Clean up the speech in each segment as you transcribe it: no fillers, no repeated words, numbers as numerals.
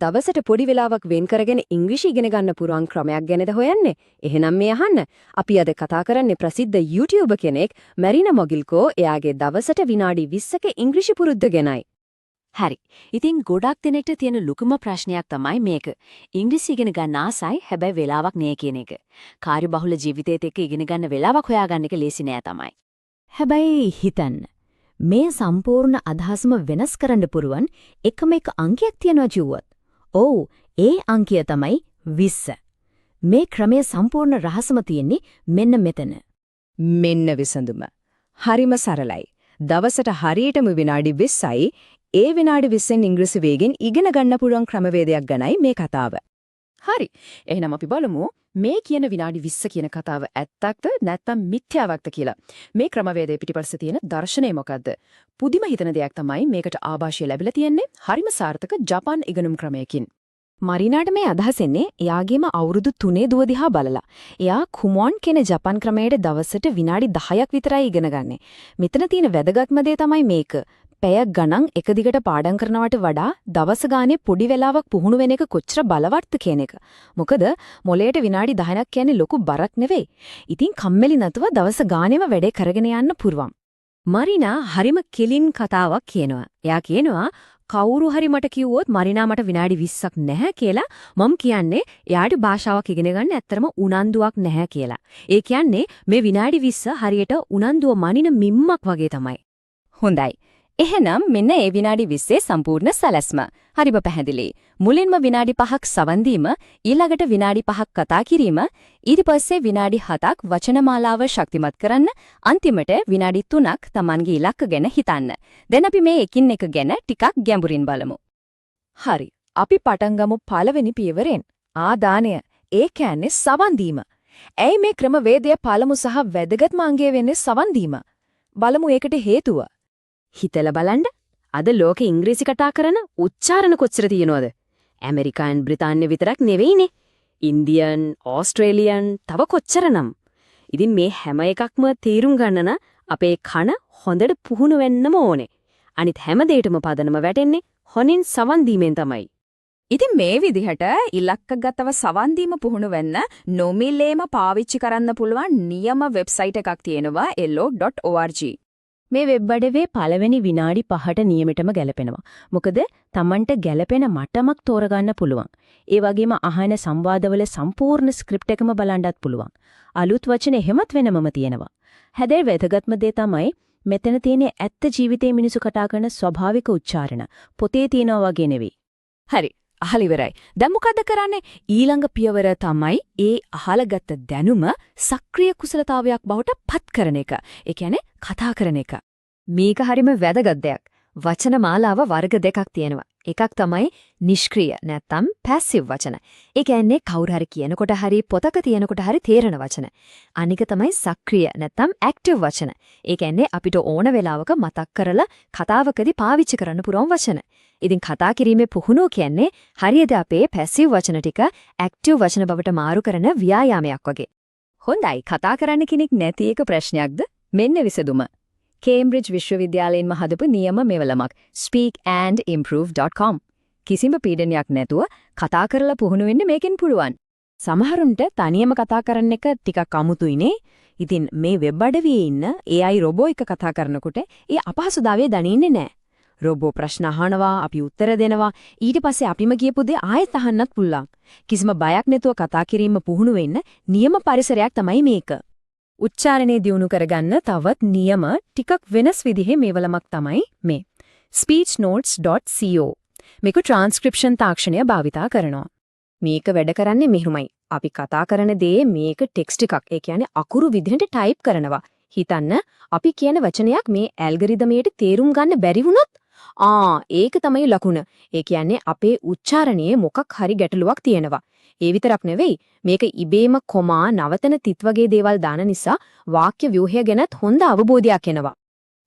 දවසට පොඩි වෙලාවක් වෙන් කරගෙන ඉංග්‍රීසි ඉගෙන ගන්න පුරුවන් ක්‍රමයක් ගැනද හොයන්නේ? එහෙනම් මේ අහන්න. අපි අද කතා කරන්නේ ප්‍රසිද්ධ YouTuber කෙනෙක් මැරිනා මොගිල්කෝ එයාගේ දවසට විනාඩි 20ක ඉංග්‍රීසි පුරුද්ද ගැනයි. හරි. ඉතින් ගොඩක් දෙනෙක්ට තියෙන ලොකුම ප්‍රශ්නයක් තමයි මේක. ඉංග්‍රීසි ඉගෙන ගන්න ආසයි, හැබැයි වෙලාවක් නෑ කියන එක. කාර්යබහුල ජීවිතයත් එක්ක ඉගෙන ගන්න වෙලාවක් හොයාගන්න එක ලේසි නෑ තමයි. හැබැයි හිතන්න මේ සම්පූර්ණ අදහසම වෙනස් කරන්න පුරුවන් එකම එක අංකයක් තියනවා කිව්වොත්. ඔව්, ඒ අංකය තමයි 20. මේ ක්‍රමයේ සම්පූර්ණ රහසම තියෙන්නේ මෙන්න මෙතන. මෙන්න විසඳුම. හරිම සරලයි. දවසට හරියටම විනාඩි 20යි ඒ විනාඩි 20න් ඉංග්‍රීසි වේගෙන් ඉගෙන ගන්න පුළුවන් ක්‍රමවේදයක් ගැනයි මේ කතාව. හරි. එහෙනම් අපි බලමු මේ කියන විනාඩි 20 කියන කතාව ඇත්තක්ද නැත්නම් මිත්‍යාවක්ද කියලා. මේ ක්‍රමවේදයේ පිටිපස්සේ තියෙන දර්ශනය මොකද්ද? පුදුම හිතන දෙයක් තමයි මේකට ආభాෂය ලැබිලා තියෙන්නේ හරිම සාර්ථක ජපාන් ඉගෙනුම් ක්‍රමයකින්. මරිනාට මේ අදහස් එන්නේ එයාගේම අවුරුදු 3 දුව දිහා බලලා. එයා කුමොන් කියන ජපාන් ක්‍රමයේ දවසට විනාඩි 10ක් විතරයි ඉගෙන ගන්නේ. මෙතන තියෙන වැදගත්ම දේ තමයි මේක. පැය ගණන් එක දිගට පාඩම් කරනවට වඩා දවස ගානේ පොඩි වෙලාවක් පුහුණු වෙන එක කොච්චර බලවත්ද කියන එක. මොකද මොලේට විනාඩි 10ක් කියන්නේ ලොකු බරක් නෙවෙයි. ඉතින් කම්මැලි නැතුව දවස ගානේම වැඩේ කරගෙන යන්න පුරුවන්. මරිනා හරිම කෙලින් කතාවක් කියනවා. එයා කියනවා කවුරු හරි මට කිව්වොත් මරිනා මට විනාඩි 20ක් නැහැ කියලා මම කියන්නේ එයාට භාෂාවක් ඉගෙන ගන්න ඇත්තරම උනන්දුවක් නැහැ කියලා. ඒ කියන්නේ මේ විනාඩි 20 හරියට උනන්දුව මනින මිම්මක් වගේ තමයි. හොඳයි. එහෙනම් මෙන්න ඒ විනාඩි 20 සම්පූර්ණ සැලැස්ම. හරිම පැහැදිලි. මුලින්ම විනාඩි 5ක් සවන් දීම, ඊළඟට විනාඩි 5ක් කතා කිරීම, ඊට පස්සේ විනාඩි 7ක් වචනමාලාව ශක්තිමත් කරන්න, අන්තිමට විනාඩි 3ක් Tamanගේ ඉලක්ක ගැන හිතන්න. දැන් අපි මේ එකින් එක ගැන ටිකක් ගැඹුරින් බලමු. හරි. අපි පටන් ගමු පළවෙනි පියවරෙන්. ආදානය. ඒ කියන්නේ සවන් දීම. ඇයි මේ ක්‍රමවේදය පළමු සහ වැදගත්ම අංගය වෙන්නේ සවන් දීම? බලමු ඒකට හේතුව. හිතලා බලන්න. අද ලෝකේ ඉංග්‍රීසි කතා කරන උච්චාරණ කොච්චර තියෙනවද? ඇමරිකාන් බ්‍රිතාන්‍ය විතරක් නෙවෙයිනේ. ඉන්දියන්, ඕස්ට්‍රේලියන් තව කොච්චරනම්. ඉතින් මේ හැම එකක්ම තේරුම් ගන්න අපේ කන හොඳට පුහුණු වෙන්නම ඕනේ. අනිත් හැම දෙයකටම පදනම වැටෙන්නේ හොනින් සවන් දීමෙන් තමයි. ඉතින් මේ විදිහට ඉලක්කගතව සවන් දීම පුහුණු වෙන්න නොමිලේම පාවිච්චි කරන්න පුළුවන් නියම වෙබ්සයිට් එකක් තියෙනවා elo.org. මේ වෙබ් අඩවියේ පළවෙනි විනාඩි 5ට නියමිතම ගැලපෙනවා. මොකද Tamanට ගැලපෙන මට්ටමක් තෝරගන්න පුළුවන්. ඒ වගේම අහන සංවාදවල සම්පූර්ණ ස්ක්‍රිප්ට් එකම බලන්නත් පුළුවන්. අලුත් වචන එහෙමත් වෙනමම තියෙනවා. හැබැයි වැදගත්ම දේ තමයි මෙතන තියෙන ඇත්ත ජීවිතයේ මිනිසු කතා කරන ස්වභාවික උච්චාරණ. පොතේ තියෙනවා වගේ නෙවෙයි. හරි. අහලා ඉවරයි. දැන් මොකද කරන්නේ? ඊළඟ පියවර තමයි ඒ අහලාගත්ත දැනුම සක්‍රීය කුසලතාවයක් බවට පත් කරන එක. ඒ කියන්නේ කතා කරන එක. මේක හරිම වැදගත් දෙයක්. වචන මාලාව වර්ග දෙකක් තියෙනවා. එකක් තමයි නිෂ්ක්‍රීය නැත්නම් පැසිව් වචන. ඒ කියන්නේ කවුරු හරි කියනකොට හරි පොතක තියෙනකොට හරි තේරෙන වචන. අනික තමයි සක්‍රීය නැත්නම් ඇක්ටිව් වචන. ඒ කියන්නේ අපිට ඕන වෙලාවක මතක් කරලා කතාවකදී පාවිච්චි කරන්න පුරවන වචන. ඉතින් කතා කිරීමේ පුහුණුව කියන්නේ හරියට අපේ පැසිව් වචන ටික ඇක්ටිව් වචන බවට මාරු කරන ව්‍යායාමයක් වගේ. හොඳයි. කතා කරන්න කෙනෙක් නැති එක ප්‍රශ්නයක්ද? මෙන්න විසඳුම. කේම්බ්‍රිජ් විශ්වවිද්‍යාලයෙන්ම හදපු නියම මෙවලමක් speakandimprove.com. කිසිම පීඩනයක් නැතුව කතා කරලා පුහුණු වෙන්න මේකෙන් පුළුවන්. සමහරුන්ට තනියම කතා කරන එක ටිකක් අමුතුයිනේ. ඉතින් මේ වෙබ් අඩවියේ ඉන්න AI රොබෝ එක කතා කරනකොට ඒ අපහසුතාවය දැනෙන්නේ නැහැ. රොබෝ ප්‍රශ්න අහනවා, අපි උත්තර දෙනවා. ඊට පස්සේ අපිම කියපු දේ ආයෙත් අහන්නත් පුළුවන්. කිසිම බයක් නැතුව කතා කිරීම පුහුණු වෙන්න නියම පරිසරයක් තමයි මේක. උච්චාරණය දියුණු කරගන්න තවත් නියම ටිකක් වෙනස් විදිහේ මේවලමක් තමයි මේ speechnotes.co. මේක ට්‍රාන්ස්ක්‍රිප්ෂන් තාක්ෂණය භාවිතා කරනවා. මේක වැඩ කරන්නේ මෙහෙමයි. අපි කතා කරන දේ මේක ටෙක්ස්ට් එකක්. ඒ කියන්නේ අකුරු විදිහට ටයිප් කරනවා. හිතන්න අපි කියන වචනයක් මේ ඇල්ගොරිතමයට තේරුම් ගන්න බැරි වුණොත් ඒක තමයි ලකුණ. ඒ කියන්නේ අපේ උච්චාරණයේ මොකක් හරි ගැටලුවක් තියෙනවා. ඒ විතරක් නෙවෙයි මේක ඉබේම කොමා නවතන තිත් වගේ දේවල් දාන නිසා වාක්‍ය ව්‍යුහය ගැනත් හොඳ අවබෝධයක් එනවා.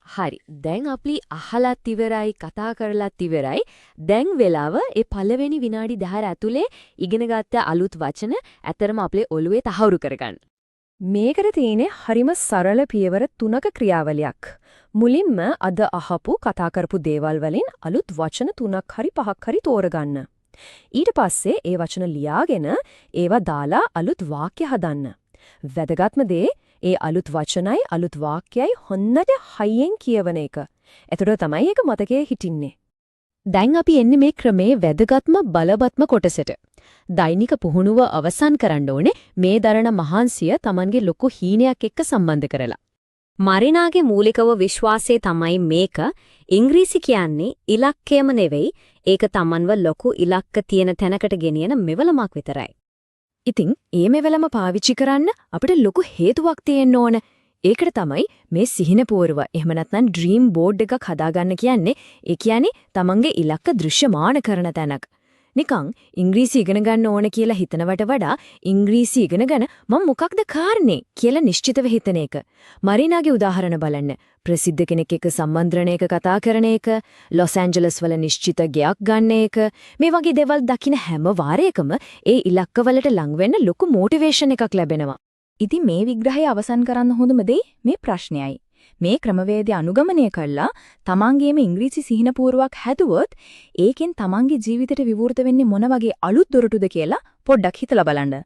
හරි. දැන් අපි අහලත් ඉවරයි, කතා කරලත් ඉවරයි. දැන් වෙලාව ඒ පළවෙනි විනාඩි 10 ඇතුලේ ඉගෙනගත්ත අලුත් වචන ඇතරම අපේ ඔළුවේ තහවුරු කරගන්න. මේකට තියෙන්නේ හරිම සරල පියවර 3ක ක්‍රියාවලියක්. මුලින්ම අද අහපු කතා කරපු දේවල් වලින් අලුත් වචන 3ක් හරි 5ක් හරි තෝරගන්න. ඊට පස්සේ ඒ වචන ලියාගෙන ඒවා දාලා අලුත් වාක්‍ය හදන්න. වැදගත්ම දේ ඒ අලුත් වචනයි අලුත් වාක්‍යයි හොඳට හයියෙන් කියවන එක. එතකොට තමයි ඒක මතකයේ හිටින්නේ. දැන් අපි එන්නේ මේ ක්‍රමේ වැදගත්ම බලවත්ම කොටසට. දෛනික පුහුණුව අවසන් කරන්න ඕනේ මේ දරණ මහන්සිය Tamanගේ ලොකු හීනයක් එක්ක සම්බන්ධ කරලා. මරිනාගේ මූලිකව විශ්වාසය තමයි මේක ඉංග්‍රීසි කියන්නේ ඉලක්කයම නෙවෙයි ඒක Tamanව ලොකු ඉලක්ක තියෙන තැනකට ගෙනියන මෙවලමක් විතරයි. ඉතින් ඒ මෙවලම පාවිච්චි කරන්න අපිට ලොකු හේතුවක් තියෙන්න ඕන. ඒකට තමයි මේ සිහිනපුවරුව එහෙම නැත්නම් ඩ්‍රීම් බෝඩ් එකක් හදාගන්න කියන්නේ. ඒ කියන්නේ Tamanගේ ඉලක්ක දෘශ්‍යමාන කරන තැනක්. නිකන් ඉංග්‍රීසි ඉගෙන ගන්න ඕන කියලා හිතනවට වඩා ඉංග්‍රීසි ඉගෙනගෙන මම මොකක්ද කාරණේ කියලා නිශ්චිතව හිතන එක. මරිනාගේ උදාහරණ බලන්න. ප්‍රසිද්ධ කෙනෙක් එක්ක සම්මන්ත්‍රණයක කතා කරන එක, ලොස් ඇන්ජලස් වල නිශ්චිත ගෙයක් ගන්න එක, මේ වගේ දේවල් දකින හැම වාරයකම ඒ ඉලක්කවලට ලං වෙන්න ලොකු මොටිවේෂන් එකක් ලැබෙනවා. ඉතින් මේ විග්‍රහය අවසන් කරන්න හොඳම දේ මේ ප්‍රශ්නයයි. මේ ක්‍රමවේදය අනුගමනය කළා තමන්ගේම ඉංග්‍රීසි සිහිනපුවරුවක් හැදුවොත් ඒකෙන් තමන්ගේ ජීවිතයට විවෘත වෙන්නේ මොන වගේ අලුත් දොරටුද කියලා පොඩ්ඩක් හිතලා බලන්න.